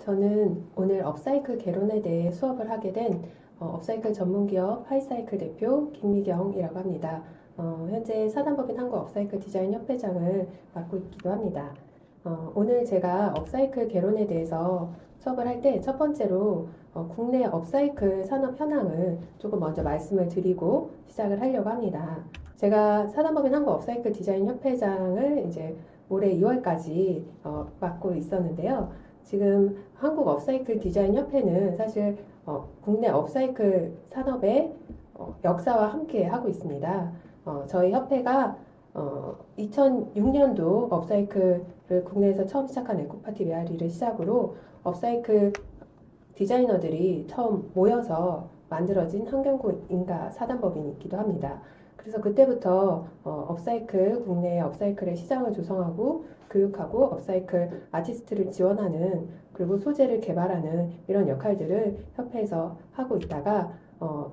저는 오늘 업사이클 개론에 대해 수업을 하게 된 업사이클 전문기업 하이사이클 대표 김미경이라고 합니다. 현재 사단법인 한국 업사이클 디자인 협회장을 맡고 있기도 합니다. 오늘 제가 업사이클 개론에 대해서 수업을 할 때 첫 번째로 국내 업사이클 산업 현황을 조금 먼저 말씀을 드리고 시작을 하려고 합니다. 제가 사단법인 한국 업사이클 디자인 협회장을 이제 올해 2월까지 맡고 있었는데요. 지금 한국 업사이클 디자인 협회는 사실 국내 업사이클 산업의 역사와 함께 하고 있습니다. 저희 협회가 2006년도 업사이클을 국내에서 처음 시작한 에코파티 메아리를 시작으로 업사이클 디자이너들이 처음 모여서 만들어진 환경구 인가 사단법인이기도 합니다. 그래서 그때부터 국내 업사이클의 시장을 조성하고 교육하고 업사이클 아티스트를 지원하는 그리고 소재를 개발하는 이런 역할들을 협회에서 하고 있다가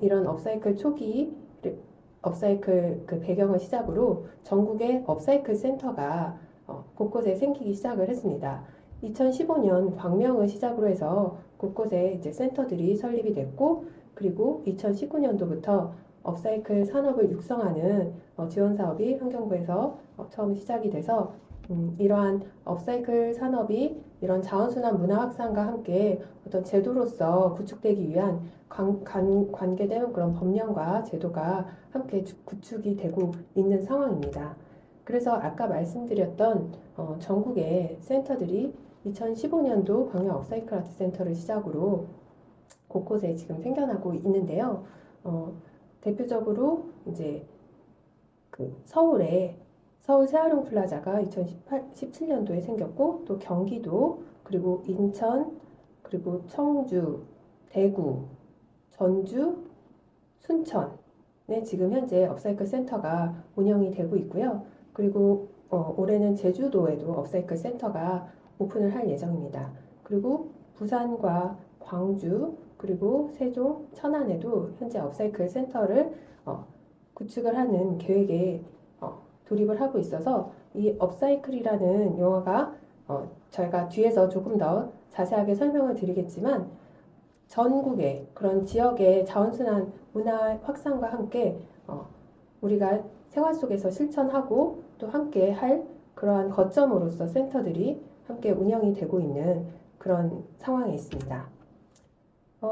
이런 업사이클 초기 업사이클 그 배경을 시작으로 전국에 업사이클 센터가 곳곳에 생기기 시작을 했습니다. 2015년 광명을 시작으로 해서 곳곳에 이제 센터들이 설립이 됐고, 그리고 2019년도부터 업사이클 산업을 육성하는 지원 사업이 환경부에서 처음 시작이 돼서 이러한 업사이클 산업이 이런 자원순환 문화 확산과 함께 어떤 제도로서 구축되기 위한 관계된 그런 법령과 제도가 함께 구축이 되고 있는 상황입니다. 그래서 아까 말씀드렸던 전국의 센터들이 2015년도 광명 업사이클 아트 센터를 시작으로 곳곳에 지금 생겨나고 있는데요. 대표적으로 이제 그 서울에 서울 세아롱 플라자가 2017년도에 생겼고, 또 경기도, 그리고 인천, 그리고 청주, 대구, 전주, 순천에 지금 현재 업사이클 센터가 운영이 되고 있고요. 그리고 올해는 제주도에도 업사이클 센터가 오픈을 할 예정입니다. 그리고 부산과 광주, 그리고 세종, 천안에도 현재 업사이클 센터를 구축을 하는 계획에 돌입을 하고 있어서 이 업사이클이라는 용어가 저희가 뒤에서 조금 더 자세하게 설명을 드리겠지만 전국의 그런 지역의 자원순환 문화 확산과 함께 우리가 생활 속에서 실천하고 또 함께 할 그러한 거점으로서 센터들이 함께 운영이 되고 있는 그런 상황에 있습니다.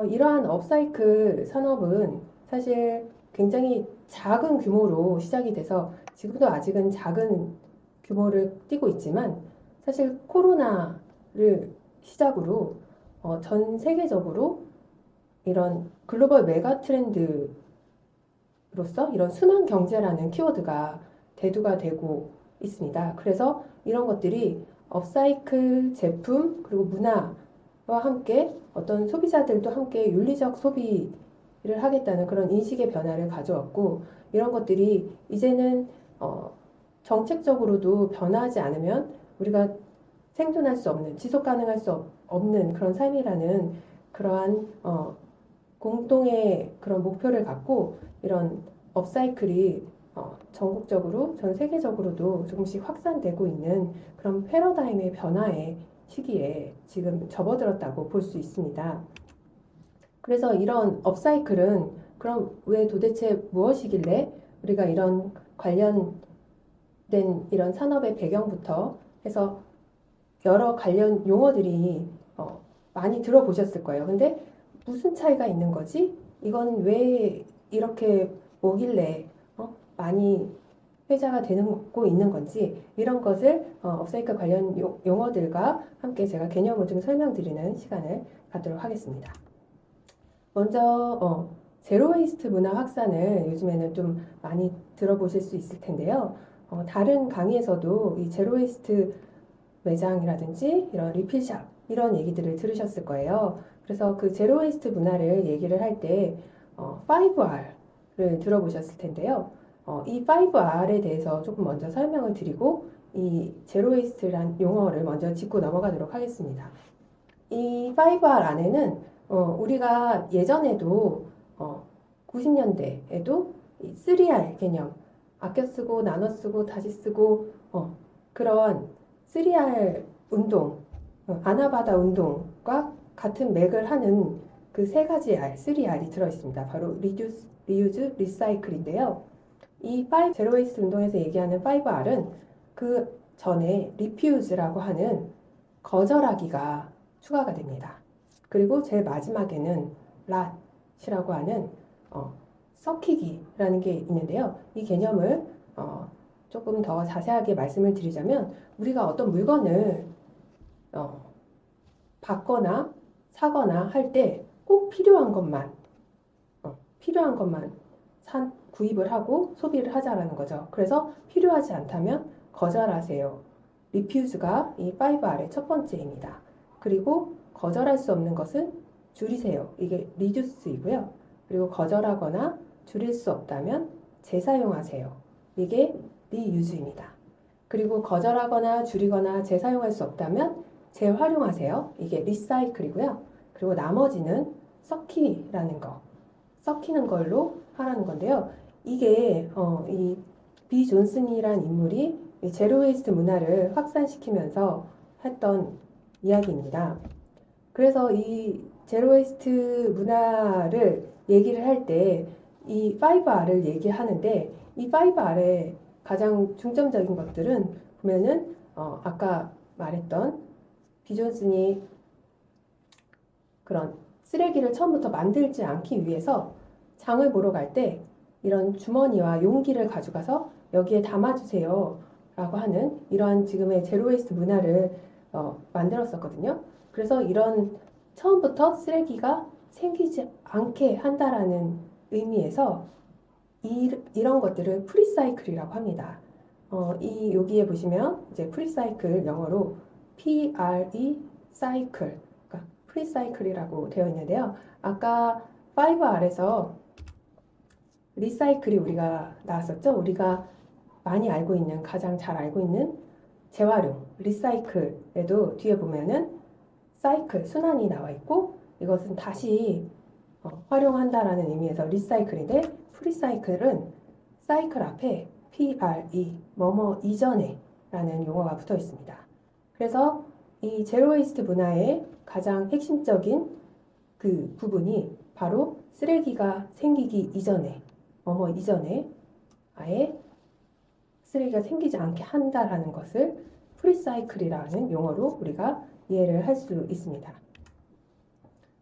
이러한 업사이클 산업은 사실 굉장히 작은 규모로 시작이 돼서 지금도 아직은 작은 규모를 띠고 있지만 사실 코로나를 시작으로 전 세계적으로 이런 글로벌 메가 트렌드로서 이런 순환 경제라는 키워드가 대두가 되고 있습니다. 그래서 이런 것들이 업사이클 제품 그리고 문화와 함께 어떤 소비자들도 함께 윤리적 소비를 하겠다는 그런 인식의 변화를 가져왔고, 이런 것들이 이제는 정책적으로도 변화하지 않으면 우리가 생존할 수 없는, 지속 가능할 수 없는 그런 삶이라는 그러한 공동의 그런 목표를 갖고 이런 업사이클이 전국적으로 전 세계적으로도 조금씩 확산되고 있는 그런 패러다임의 변화의 시기에 지금 접어들었다고 볼 수 있습니다. 그래서 이런 업사이클은 그럼 왜 도대체 무엇이길래 우리가 이런 관련된 이런 산업의 배경부터 해서 여러 관련 용어들이 많이 들어보셨을 거예요. 근데 무슨 차이가 있는 거지? 이건 왜 이렇게 뭐길래 많이 회자가 되고 있는 건지, 이런 것을 업사이클 관련 용어들과 함께 제가 개념을 좀 설명드리는 시간을 갖도록 하겠습니다. 먼저 제로 웨이스트 문화 확산을 요즘에는 좀 많이 들어보실 수 있을 텐데요. 다른 강의에서도 이 제로 웨이스트 매장이라든지 이런 리필샵 이런 얘기들을 들으셨을 거예요. 그래서 그 제로 웨이스트 문화를 얘기를 할 때 5R을 들어보셨을 텐데요. 이 5R에 대해서 조금 먼저 설명을 드리고 이 제로 웨이스트란 용어를 먼저 짚고 넘어가도록 하겠습니다. 이 5R 안에는 우리가 예전에도 90년대에도 이 3R 개념, 아껴 쓰고 나눠 쓰고 다시 쓰고 그런 3R 운동을 아나바다 운동과 같은 맥을 하는 그 세 가지 R, 3R이 들어있습니다. 바로 Reduce, Reuse, Recycle인데요. 이 5, 제로 웨이스트 운동에서 얘기하는 5R은 그 전에 Refuse라고 하는 거절하기가 추가가 됩니다. 그리고 제일 마지막에는 ROT이라고 하는 썩히기라는 게 있는데요. 이 개념을 조금 더 자세하게 말씀을 드리자면 우리가 어떤 물건을 받거나 사거나 할 때 꼭 필요한 것만 구입을 하고 소비를 하자라는 거죠. 그래서 필요하지 않다면 거절하세요. 리퓨즈가 이 5R의 첫 번째입니다. 그리고 거절할 수 없는 것은 줄이세요. 이게 리듀스이고요. 그리고 거절하거나 줄일 수 없다면 재사용하세요. 이게 리유즈입니다. 그리고 거절하거나 줄이거나 재사용할 수 없다면 재활용하세요. 이게 리사이클이고요. 그리고 나머지는 썩히는 걸로 하라는 건데요. 이게 이 비 존슨이란 인물이 이 제로 웨이스트 문화를 확산시키면서 했던 이야기입니다. 그래서 이 제로 웨이스트 문화를 얘기를 할 때 이 5R을 얘기하는데 이 5R의 가장 중점적인 것들은 보면은 아까 말했던 비 존슨이 그런 쓰레기를 처음부터 만들지 않기 위해서 장을 보러 갈 때 이런 주머니와 용기를 가져가서 여기에 담아주세요 라고 하는 이러한 지금의 제로웨이스트 문화를 만들었었거든요. 그래서 이런 처음부터 쓰레기가 생기지 않게 한다라는 의미에서 이런 것들을 프리사이클이라고 합니다. 여기에 보시면 이제 프리사이클 영어로 PRE 사이클, 그러니까 프리사이클이라고 되어 있는데요. 아까 5R에서 리사이클이 우리가 나왔었죠. 우리가 많이 알고 있는, 가장 잘 알고 있는 재활용, 리사이클에도 뒤에 보면은 사이클, 순환이 나와 있고 이것은 다시 활용한다라는 의미에서 리사이클인데 프리사이클은 사이클 앞에 PRE, 뭐뭐 이전에 라는 용어가 붙어 있습니다. 그래서 이 제로웨이스트 문화의 가장 핵심적인 그 부분이 바로 쓰레기가 생기기 이전에, 뭐뭐 이전에 아예 쓰레기가 생기지 않게 한다라는 것을 프리사이클이라는 용어로 우리가 이해를 할 수 있습니다.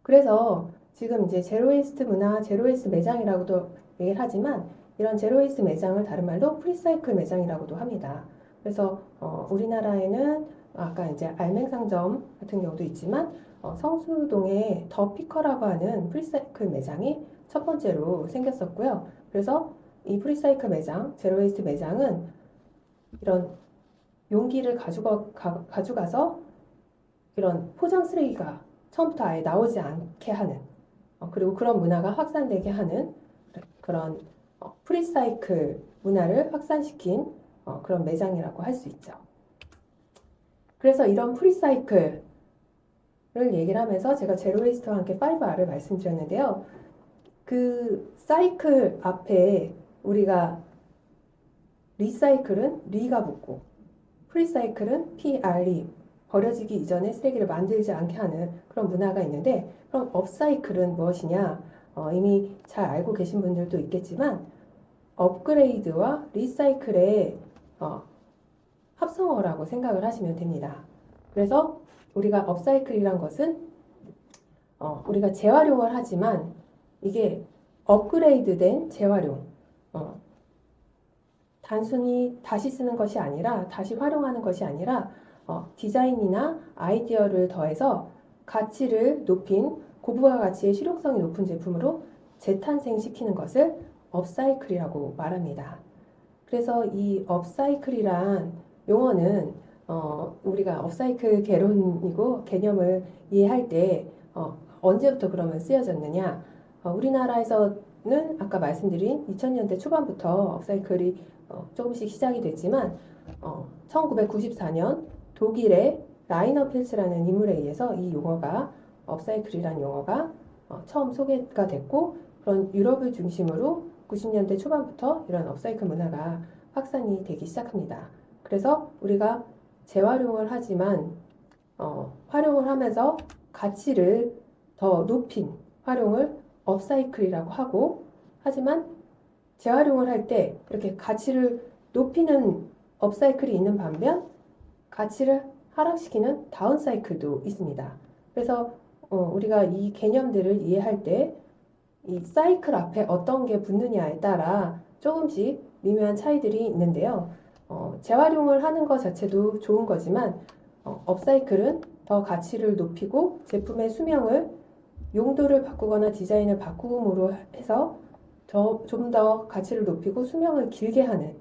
그래서 지금 이제 제로웨이스트 문화, 제로웨이스트 매장이라고도 얘기를 하지만 이런 제로웨이스트 매장을 다른 말로 프리사이클 매장이라고도 합니다. 그래서 우리나라에는 아까 이제 알맹상점 같은 경우도 있지만 성수동에 더 피커라고 하는 프리사이클 매장이 첫 번째로 생겼었고요. 그래서 이 프리사이클 매장, 제로웨이스트 매장은 이런 용기를 가져가서 이런 포장 쓰레기가 처음부터 아예 나오지 않게 하는 그리고 그런 문화가 확산되게 하는 그런 프리사이클 문화를 확산시킨 그런 매장이라고 할 수 있죠. 그래서 이런 프리사이클을 얘기를 하면서 제가 제로웨이스트와 함께 5R을 말씀드렸는데요. 그 사이클 앞에 우리가 리사이클은 리가 붙고 프리사이클은 PRE, 버려지기 이전에 쓰레기를 만들지 않게 하는 그런 문화가 있는데 그럼 업사이클은 무엇이냐? 이미 잘 알고 계신 분들도 있겠지만 업그레이드와 리사이클의 합성어라고 생각을 하시면 됩니다. 그래서 우리가 업사이클이란 것은 우리가 재활용을 하지만 이게 업그레이드된 재활용, 단순히 다시 쓰는 것이 아니라 다시 활용하는 것이 아니라 디자인이나 아이디어를 더해서 가치를 높인 고부가 가치의 실용성이 높은 제품으로 재탄생시키는 것을 업사이클이라고 말합니다. 그래서 이 업사이클이란 용어는 우리가 업사이클 개론이고 개념을 이해할 때 언제부터 그러면 쓰여졌느냐? 우리나라에서는 아까 말씀드린 2000년대 초반부터 업사이클이 조금씩 시작이 됐지만 1994년 독일의 라이너 필스라는 인물에 의해서 이 용어가 업사이클이라는 용어가 처음 소개가 됐고 그런 유럽을 중심으로 90년대 초반부터 이런 업사이클 문화가 확산이 되기 시작합니다. 그래서 우리가 재활용을 하지만 활용을 하면서 가치를 더 높인 활용을 업사이클이라고 하고, 하지만 재활용을 할 때 이렇게 가치를 높이는 업사이클이 있는 반면 가치를 하락시키는 다운사이클도 있습니다. 그래서 우리가 이 개념들을 이해할 때 이 사이클 앞에 어떤 게 붙느냐에 따라 조금씩 미묘한 차이들이 있는데요. 재활용을 하는 것 자체도 좋은 거지만 업사이클은 더 가치를 높이고 제품의 수명을 용도를 바꾸거나 디자인을 바꿈으로 해서 좀 더 가치를 높이고 수명을 길게 하는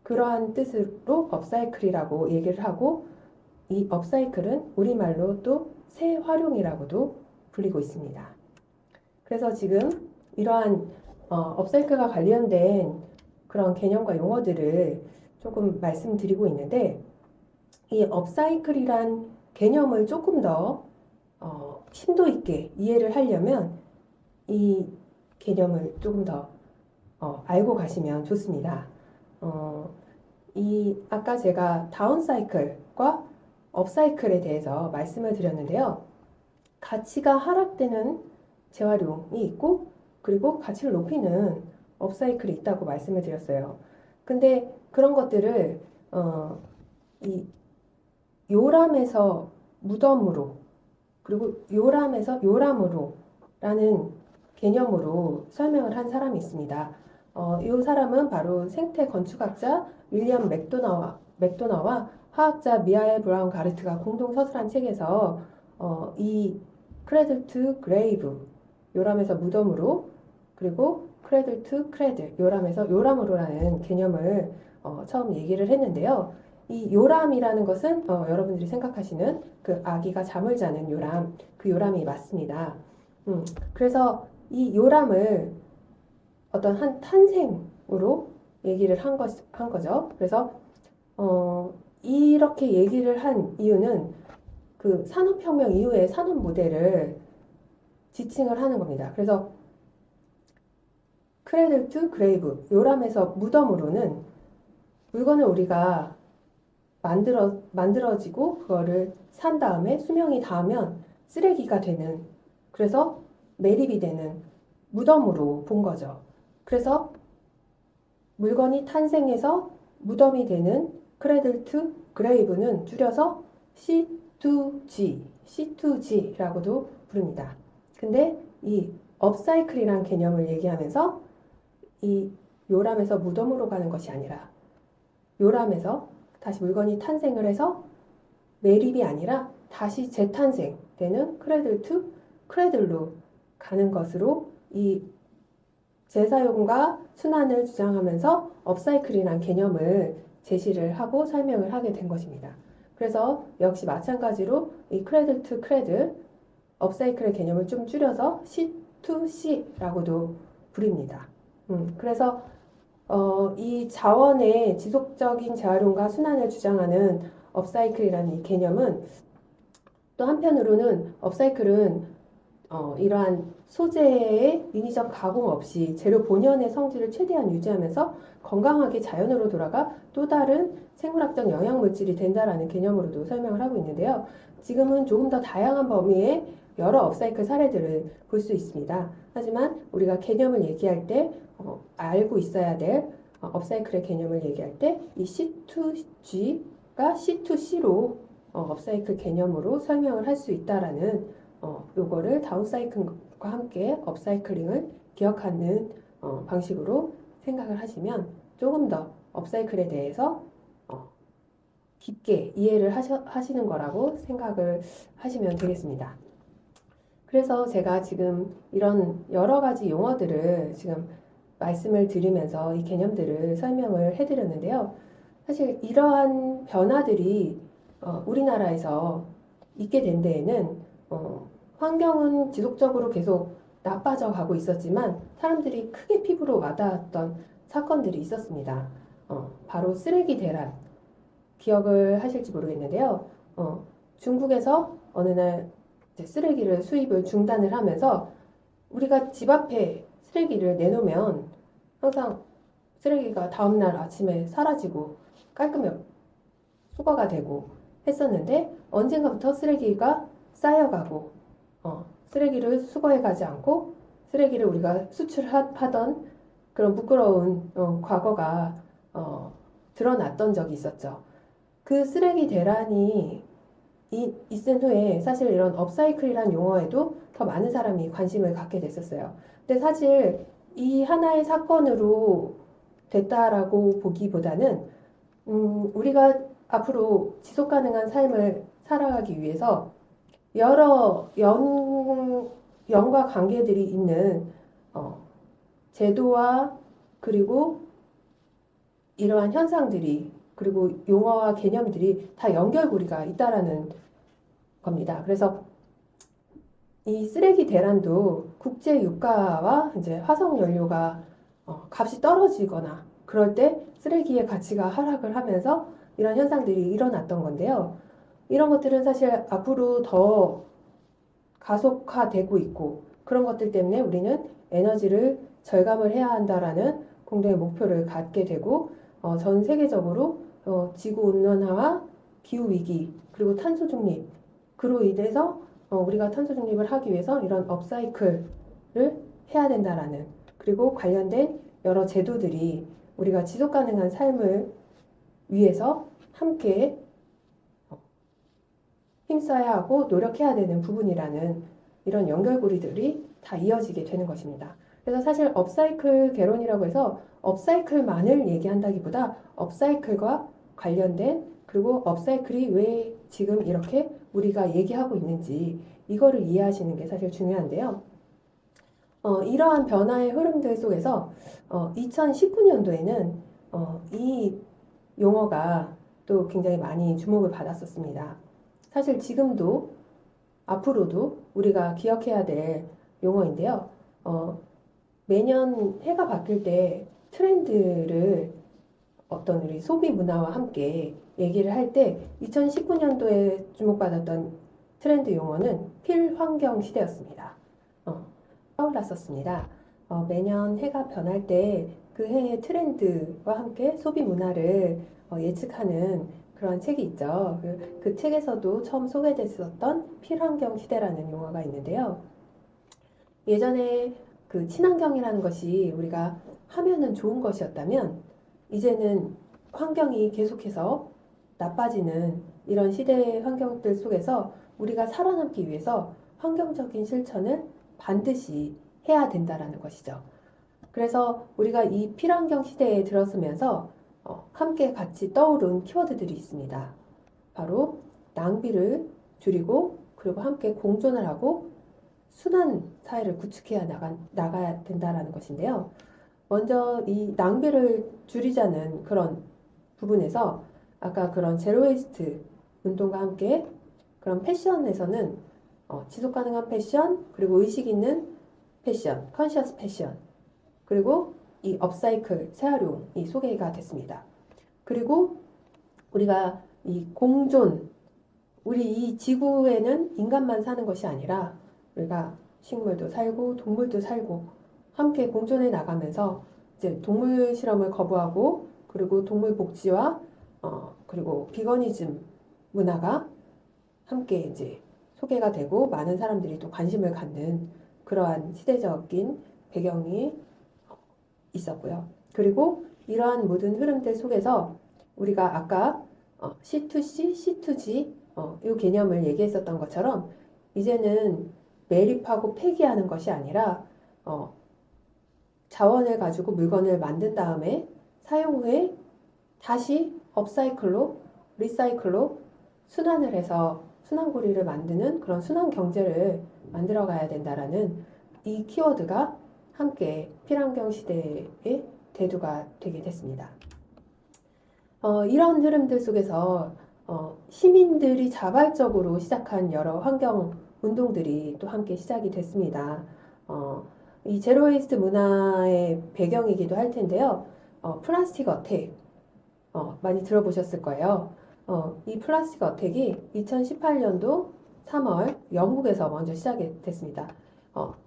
그러한 뜻으로 업사이클이라고 얘기를 하고, 이 업사이클은 우리말로 또 재활용이라고도 불리고 있습니다. 그래서 지금 이러한 업사이클과 관련된 그런 개념과 용어들을 조금 말씀드리고 있는데, 이 업사이클이란 개념을 조금 더 심도 있게 이해를 하려면 이 개념을 조금 더 알고 가시면 좋습니다. 아까 제가 다운사이클과 업사이클에 대해서 말씀을 드렸는데요. 가치가 하락되는 재활용이 있고, 그리고 가치를 높이는 업사이클이 있다고 말씀을 드렸어요. 근데 그런 것들을 이 요람에서 무덤으로, 그리고 요람에서 요람으로 라는 개념으로 설명을 한 사람이 있습니다. 이 사람은 바로 생태 건축학자 윌리엄 맥도나와 화학자 미하엘 브라운 가르트가 공동 서술한 책에서 이 크레들 투 그레이브, 요람에서 무덤으로, 그리고 크레들 투 크레들, 요람에서 요람으로라는 개념을 처음 얘기를 했는데요. 이 요람이라는 것은 여러분들이 생각하시는 그 아기가 잠을 자는 요람, 그 요람이 맞습니다. 그래서 이 요람을 어떤 한 탄생으로 얘기를 한 거죠. 그래서 이렇게 얘기를 한 이유는 그 산업혁명 이후의 산업 모델을 지칭을 하는 겁니다. 그래서 크레들 투 그레이브, 요람에서 무덤으로는 물건을 우리가 만들어지고 그거를 산 다음에 수명이 닿으면 쓰레기가 되는, 그래서 매립이 되는 무덤으로 본 거죠. 그래서 물건이 탄생해서 무덤이 되는 크레들 투 그레이브는 줄여서 C2G라고도 부릅니다. 근데 이 업사이클이란 개념을 얘기하면서 이 요람에서 무덤으로 가는 것이 아니라 요람에서 다시 물건이 탄생을 해서 매립이 아니라 다시 재탄생되는 크레들 투 크레들로 가는 것으로 이 재사용과 순환을 주장하면서 업사이클이라는 개념을 제시를 하고 설명을 하게 된 것입니다. 그래서 역시 마찬가지로 이 크레들 투 크레들, 업사이클의 개념을 좀 줄여서 C2C라고도 부릅니다. 그래서 이 자원의 지속적인 재활용과 순환을 주장하는 업사이클이라는 이 개념은 또 한편으로는 업사이클은 이러한 소재의 인위적 가공 없이 재료 본연의 성질을 최대한 유지하면서 건강하게 자연으로 돌아가 또 다른 생물학적 영양물질이 된다라는 개념으로도 설명을 하고 있는데요. 지금은 조금 더 다양한 범위의 여러 업사이클 사례들을 볼 수 있습니다. 하지만 우리가 개념을 얘기할 때 알고 있어야 될 업사이클의 개념을 얘기할 때 이 C2G가 C2C로 업사이클 개념으로 설명을 할 수 있다라는 요거를 다운사이클과 함께 업사이클링을 기억하는 방식으로 생각을 하시면 조금 더 업사이클에 대해서 깊게 이해를 하시는 거라고 생각을 하시면 되겠습니다. 그래서 제가 지금 이런 여러 가지 용어들을 지금 말씀을 드리면서 이 개념들을 설명을 해드렸는데요. 사실 이러한 변화들이 우리나라에서 있게 된 데에는 환경은 지속적으로 계속 나빠져 가고 있었지만 사람들이 크게 피부로 와닿았던 사건들이 있었습니다. 바로 쓰레기 대란, 기억을 하실지 모르겠는데요. 중국에서 어느 날 쓰레기를 수입을 중단을 하면서 우리가 집 앞에 쓰레기를 내놓으면 항상 쓰레기가 다음날 아침에 사라지고 깔끔하게 수거가 되고 했었는데 언젠가부터 쓰레기가 쌓여가고 쓰레기를 수거해 가지 않고 쓰레기를 우리가 수출하던 그런 부끄러운 과거가 드러났던 적이 있었죠. 그 쓰레기 대란이 있은 후에 사실 이런 업사이클이라는 용어에도 더 많은 사람이 관심을 갖게 됐었어요. 근데 사실 이 하나의 사건으로 됐다라고 보기보다는 우리가 앞으로 지속 가능한 삶을 살아가기 위해서 여러 연과 관계들이 있는 제도와 그리고 이러한 현상들이 그리고 용어와 개념들이 다 연결고리가 있다라는 겁니다. 그래서 이 쓰레기 대란도 국제 유가와 이제 화석 연료가 값이 떨어지거나 그럴 때 쓰레기의 가치가 하락을 하면서 이런 현상들이 일어났던 건데요. 이런 것들은 사실 앞으로 더 가속화되고 있고 그런 것들 때문에 우리는 에너지를 절감을 해야 한다라는 공동의 목표를 갖게 되고 전 세계적으로 지구 온난화와 기후 위기 그리고 탄소 중립 그로 인해서 우리가 탄소 중립을 하기 위해서 이런 업사이클을 해야 된다라는 그리고 관련된 여러 제도들이 우리가 지속 가능한 삶을 위해서 함께 힘써야 하고 노력해야 되는 부분이라는 이런 연결고리들이 다 이어지게 되는 것입니다. 그래서 사실 업사이클 개론이라고 해서 업사이클만을 얘기한다기보다 업사이클과 관련된 그리고 업사이클이 왜 지금 이렇게 우리가 얘기하고 있는지 이거를 이해하시는 게 사실 중요한데요. 이러한 변화의 흐름들 속에서 2019년도에는 이 용어가 또 굉장히 많이 주목을 받았었습니다. 사실 지금도 앞으로도 우리가 기억해야 될 용어인데요. 매년 해가 바뀔 때 트렌드를 어떤 우리 소비 문화와 함께 얘기를 할 때 2019년도에 주목받았던 트렌드 용어는 필환경 시대였습니다. 떠올랐었습니다. 매년 해가 변할 때 그 해의 트렌드와 함께 소비 문화를 예측하는 그런 책이 있죠. 그 책에서도 처음 소개됐었던 필환경 시대라는 용어가 있는데요. 예전에 그 친환경이라는 것이 우리가 하면은 좋은 것이었다면 이제는 환경이 계속해서 나빠지는 이런 시대의 환경들 속에서 우리가 살아남기 위해서 환경적인 실천을 반드시 해야 된다라는 것이죠. 그래서 우리가 이 필환경 시대에 들어서면서 함께 같이 떠오른 키워드들이 있습니다. 바로 낭비를 줄이고 그리고 함께 공존을 하고 순환 사회를 구축해야 나가야 된다라는 것인데요. 먼저 이 낭비를 줄이자는 그런 부분에서 아까 그런 제로웨이스트 운동과 함께 그런 패션에서는 지속 가능한 패션 그리고 의식 있는 패션, 컨시어스 패션 그리고 이 업사이클 재활용이 소개가 됐습니다. 그리고 우리가 이 공존 우리 이 지구에는 인간만 사는 것이 아니라 우리가 식물도 살고 동물도 살고 함께 공존해 나가면서 이제 동물 실험을 거부하고 그리고 동물 복지와 그리고 비거니즘 문화가 함께 이제 소개가 되고 많은 사람들이 또 관심을 갖는 그러한 시대적인 배경이 있었고요. 그리고 이러한 모든 흐름들 속에서 우리가 아까 C2C, C2G 이 개념을 얘기했었던 것처럼 이제는 매립하고 폐기하는 것이 아니라 자원을 가지고 물건을 만든 다음에 사용 후에 다시 업사이클로, 리사이클로 순환을 해서 순환고리를 만드는 그런 순환 경제를 만들어 가야 된다라는 이 키워드가 함께 필환경 시대의 대두가 되게 됐습니다. 이런 흐름들 속에서 시민들이 자발적으로 시작한 여러 환경 운동들이 또 함께 시작이 됐습니다. 이 제로웨이스트 문화의 배경이기도 할 텐데요. 플라스틱 어택 많이 들어보셨을 거예요. 이 플라스틱 어택이 2018년도 3월 영국에서 먼저 시작이 됐습니다.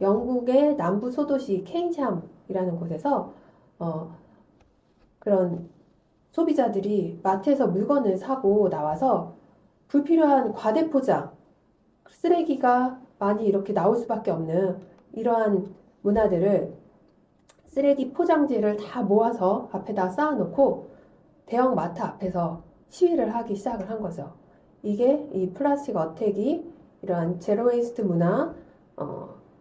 영국의 남부 소도시 케인샴이라는 곳에서 그런 소비자들이 마트에서 물건을 사고 나와서 불필요한 과대 포장, 쓰레기가 많이 이렇게 나올 수밖에 없는 이러한 문화들을 쓰레기 포장지를 다 모아서 앞에다 쌓아놓고 대형 마트 앞에서 시위를 하기 시작을 한 거죠. 이게 이 플라스틱 어택이 이러한 제로 웨이스트 문화,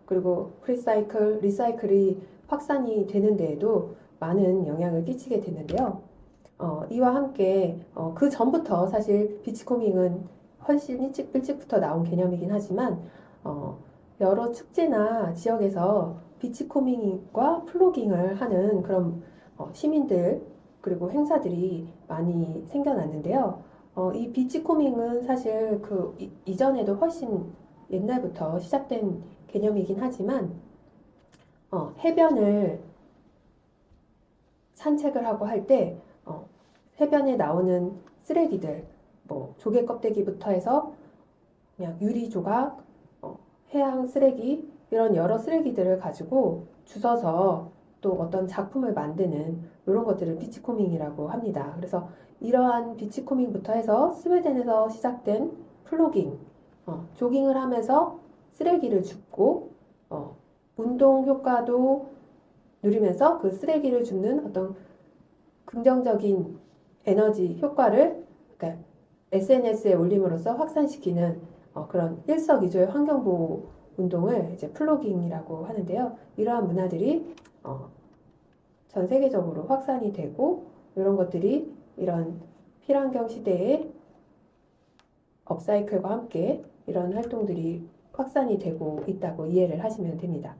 그리고 프리사이클, 리사이클이 확산이 되는 데에도 많은 영향을 끼치게 됐는데요. 이와 함께 그 전부터 사실 비치코밍은 훨씬 일찍부터 나온 개념이긴 하지만 여러 축제나 지역에서 비치코밍과 플로깅을 하는 그런 시민들 그리고 행사들이 많이 생겨났는데요. 이 비치코밍은 사실 그 이전에도 훨씬 옛날부터 시작된 개념이긴 하지만 해변을 산책을 하고 할 때 해변에 나오는 쓰레기들, 뭐 조개 껍데기부터 해서 그냥 유리 조각, 해양 쓰레기 이런 여러 쓰레기들을 가지고 주워서 또 어떤 작품을 만드는 이런 것들을 비치코밍이라고 합니다. 그래서 이러한 비치코밍부터 해서 스웨덴에서 시작된 플로깅, 조깅을 하면서 쓰레기를 줍고 운동 효과도 누리면서 그 쓰레기를 줍는 어떤 긍정적인 에너지 효과를 그러니까 SNS에 올림으로써 확산시키는 그런 일석이조의 환경보호 운동을 이제 플로깅이라고 하는데요. 이러한 문화들이 전 세계적으로 확산이 되고 이런 것들이 이런 필환경 시대의 업사이클과 함께 이런 활동들이 확산이 되고 있다고 이해를 하시면 됩니다.